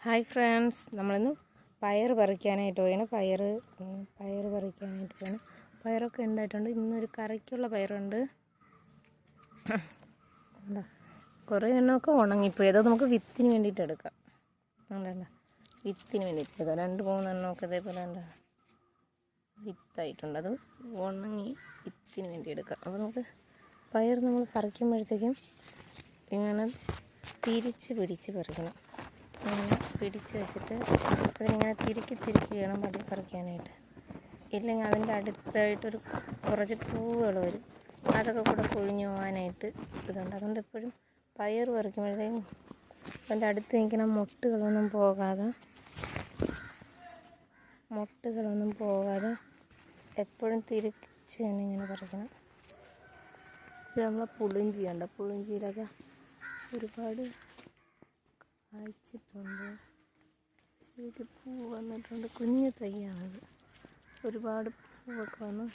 Hi friends, നമ്മളിന്ന് പയർ പറിക്കാനായിട്ട് പോയാണ്. പയർ പറിക്കാനായിട്ട് പോയാണ്. പയറൊക്കെ ഉണ്ടായിട്ടുണ്ട്. ഇന്നൊരു കറിക്കുള്ള പയറുണ്ട്. കുറേ എണ്ണമൊക്കെ ഉണങ്ങിപ്പോയി. അത് നമുക്ക് വിത്തിന് വേണ്ടിയിട്ട് എടുക്കാം. വിത്തിന് വേണ്ടിയിട്ട് എടുക്കാം. 2-3 എണ്ണമൊക്കെ ഇതേപോലെ വിത്തായിട്ടുണ്ട്. അത് ഉണങ്ങി വിത്തിന് വേണ്ടി എടുക്കാം. അപ്പോൾ നമുക്ക് പയർ നമ്മൾ പറിക്കുമ്പോഴത്തേക്കും ഇങ്ങനെ തിരിച്ച് പിടിച്ച് പറിക്കണം. ഇങ്ങനെ പിടിച്ച് വെച്ചിട്ട് അതിനിങ്ങനെ തിരുക്കി വേണം പറിക്കാനായിട്ട്. ഇല്ലെങ്കിൽ അതിൻ്റെ അടുത്തായിട്ടൊരു കുറച്ച് പൂവുകൾ വരും. അതൊക്കെ കൂടെ കൊഴിഞ്ഞു പോകാനായിട്ട് ഇതുണ്ട്. അതുകൊണ്ട് എപ്പോഴും പയർ പറിക്കുമ്പോഴത്തേക്കും അതിൻ്റെ അടുത്ത് നിൽക്കുന്ന മൊട്ടുകളൊന്നും പോകാതെ എപ്പോഴും തിരിച്ച് തന്നെ ഇങ്ങനെ പറിക്കണം. ഇത് നമ്മളെ പുളിഞ്ചിയുണ്ട്. പുളിഞ്ചിയിലൊക്കെ ഒരുപാട് കായ്ച്ചിട്ടുണ്ട്. ശരിക്കും പൂ വന്നിട്ടുണ്ട്. കുഞ്ഞു തൈയാണത്. ഒരുപാട് പൂവൊക്കെ വന്ന്